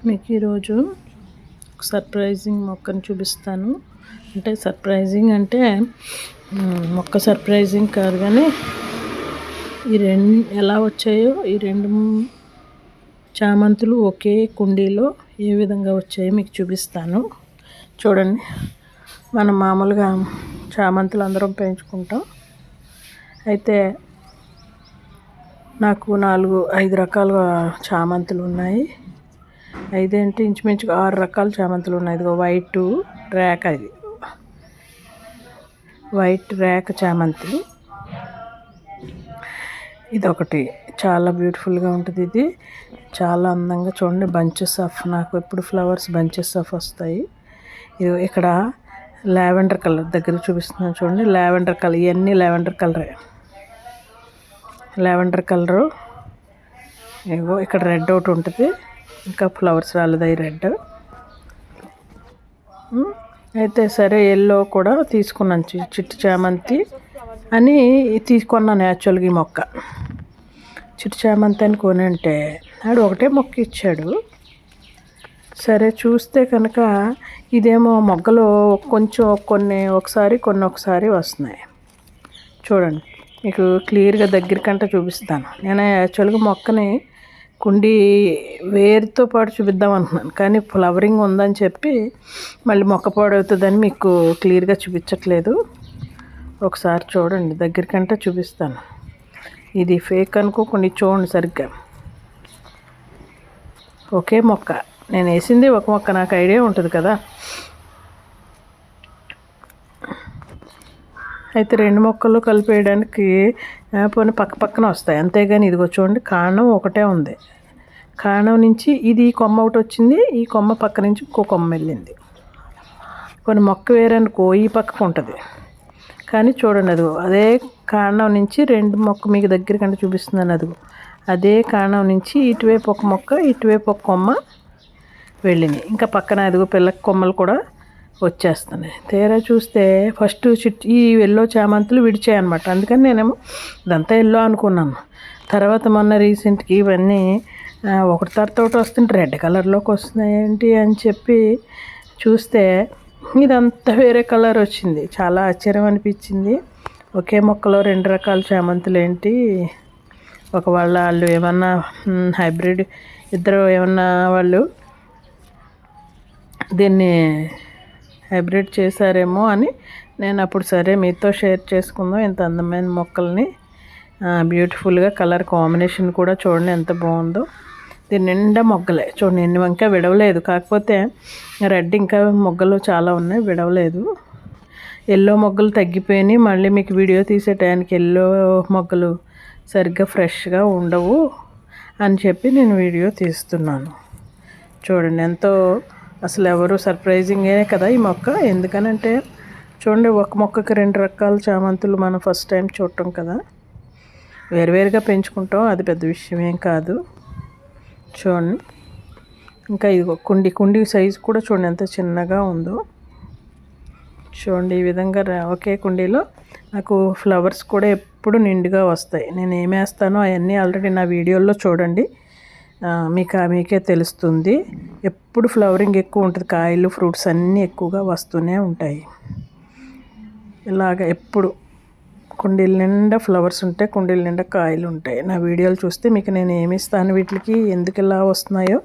మీకు ఈరోజు సర్ప్రైజింగ్ మొక్కను చూపిస్తాను. అంటే సర్ప్రైజింగ్ అంటే మొక్క సర్ప్రైజింగ్ కాదు, కానీ ఈ రెండు ఎలా వచ్చాయో, ఈ రెండు చామంతులు ఒకే కుండీలో ఏ విధంగా వచ్చాయో మీకు చూపిస్తాను. చూడండి, మనం మామూలుగా చామంతులు అందరం పెంచుకుంటాం. అయితే నాకు 4-5 రకాల చామంతులు ఉన్నాయి. 5 అంటే ఇంచుమించుగా 6 రకాల చామంతులు ఉన్నాయి. ఇదిగో వైట్ రేఖ, ఇది వైట్ రేఖ చామంతి. ఇదొకటి చాలా బ్యూటిఫుల్గా ఉంటుంది. ఇది చాలా అందంగా చూడండి, బంచెస్ ఆఫ్, నాకు ఎప్పుడు ఫ్లవర్స్ బంచెస్ ఆఫ్ వస్తాయి. ఇది ఇక్కడ లావెండర్ కలర్ దగ్గర చూపిస్తున్నాను చూడండి. లావెండర్ కలర్, ఇవన్నీ లావెండర్ కలరే. లావెండర్ కలరు, ఇగో ఇక్కడ రెడ్ ఒకటి ఉంటుంది, ఇంకా ఫ్లవర్స్ రాలేదు రెడ్. అయితే సరే, ఎల్లో కూడా తీసుకున్నాను, చిట్టు చామంతి అని తీసుకున్నాను. యాక్చువల్గా ఈ మొక్క చిట్టు చామంతి అని కొనంటే ఆడు ఒకటే మొక్క ఇచ్చాడు. సరే చూస్తే కనుక ఇదేమో మొగ్గలు కొంచెం ఒకసారి వస్తున్నాయి. చూడండి, మీకు క్లియర్గా దగ్గరికంటే చూపిస్తాను. నేను యాక్చువల్గా మొక్కని కుండీ వేరుతో పాటు చూపిద్దాం అనుకున్నాను, కానీ ఫ్లవరింగ్ ఉందని చెప్పి మళ్ళీ మొక్క పాడవుతుందని మీకు క్లియర్గా చూపించట్లేదు. ఒకసారి చూడండి, దగ్గరికంటే చూపిస్తాను. ఇది ఫేక్ అనుకోకుండా చూడండి సరిగ్గా. ఒకే మొక్క, నేను వేసింది ఒక మొక్క, నాకు ఐడియా ఉంటుంది కదా. అయితే 2 మొక్కలు కలిపేయడానికి పోనీ పక్కన వస్తాయి, అంతేగాని ఇదిగో చూడండి, కాండం ఒకటే ఉంది. కాండం నుంచి ఇది కొమ్మ ఒకటి వచ్చింది, ఈ కొమ్మ పక్క నుంచి ఇంకో కొమ్మ వెళ్ళింది. కొన్ని మొక్క వేరనుకో ఈ పక్కకు ఉంటుంది, కానీ చూడండి అదిగో అదే కాండం నుంచి 2 మొక్క మీకు దగ్గర కంటే చూపిస్తున్నాను. అదిగో అదే కాండం నుంచి ఇటువైపు ఒక మొక్క, ఇటువైపు ఒక కొమ్మ వెళ్ళినాయి. ఇంకా పక్కన అదిగో పిల్ల కొమ్మలు కూడా వచ్చేస్తున్నాయి. తీరా చూస్తే ఫస్ట్ ఈ ఎల్లో చామంతులు విడిచాయి అనమాట. అందుకని నేనేమో ఇదంతా ఎల్లో అనుకున్నాను. తర్వాత మొన్న రీసెంట్కి ఇవన్నీ ఒకటి తర్వాత వస్తుంటే రెడ్ కలర్లోకి వస్తున్నాయి ఏంటి అని చెప్పి చూస్తే ఇదంతా వేరే కలర్ వచ్చింది. చాలా ఆశ్చర్యం అనిపించింది. ఒకే మొక్కలో 2 రకాల చామంతులు ఏంటి, వాళ్ళు ఏమన్నా హైబ్రిడ్, ఇద్దరు ఏమన్నా వాళ్ళు దీన్ని హైబ్రిడ్ చేశారేమో అని నేను అప్పుడు సరే మీతో షేర్ చేసుకుందాం. ఇంత అందమైన మొక్కల్ని బ్యూటిఫుల్గా కలర్ కాంబినేషన్ కూడా చూడండి ఎంత బాగుందో. దీని నిండా మొగ్గలే చూడండి, ఇంకా విడవలేదు. కాకపోతే రెడ్ ఇంకా మొగ్గలు చాలా ఉన్నాయి, విడవలేదు. ఎల్లో మొగ్గలు తగ్గిపోయినాయి. మళ్ళీ మీకు వీడియో తీసే టైంకి ఎల్లో మొగ్గలు సరిగ్గా ఫ్రెష్గా ఉండవు అని చెప్పి నేను వీడియో తీస్తున్నాను. చూడండి ఎంతో, అసలు ఎవరు సర్ప్రైజింగే కదా ఈ మొక్క. ఎందుకనంటే చూడండి, ఒక మొక్కకి 2 రకాల చామంతులు మనం ఫస్ట్ టైం చూడటం కదా. వేరువేరుగా పెంచుకుంటాం, అది పెద్ద విషయం ఏం కాదు. చూడండి, ఇంకా ఇది కుండీ సైజు కూడా చూడండి ఎంత చిన్నగా ఉందో. చూడండి, ఈ విధంగా ఒకే కుండీలో నాకు ఫ్లవర్స్ కూడా ఎప్పుడు నిండుగా వస్తాయి. నేను ఏమేస్తానో అవన్నీ ఆల్రెడీ నా వీడియోల్లో చూడండి, మీకే తెలుస్తుంది. ఎప్పుడు ఫ్లవరింగ్ ఎక్కువ ఉంటుంది, కాయలు ఫ్రూట్స్ అన్నీ ఎక్కువగా వస్తూనే ఉంటాయి. ఇలాగ ఎప్పుడు కుండీల నిండా ఫ్లవర్స్ ఉంటాయి, కుండీల నిండా కాయలు ఉంటాయి. నా వీడియోలు చూస్తే మీకు నేను ఏమి ఇస్తాను, వీటికి ఎందుకు ఇలా వస్తున్నాయో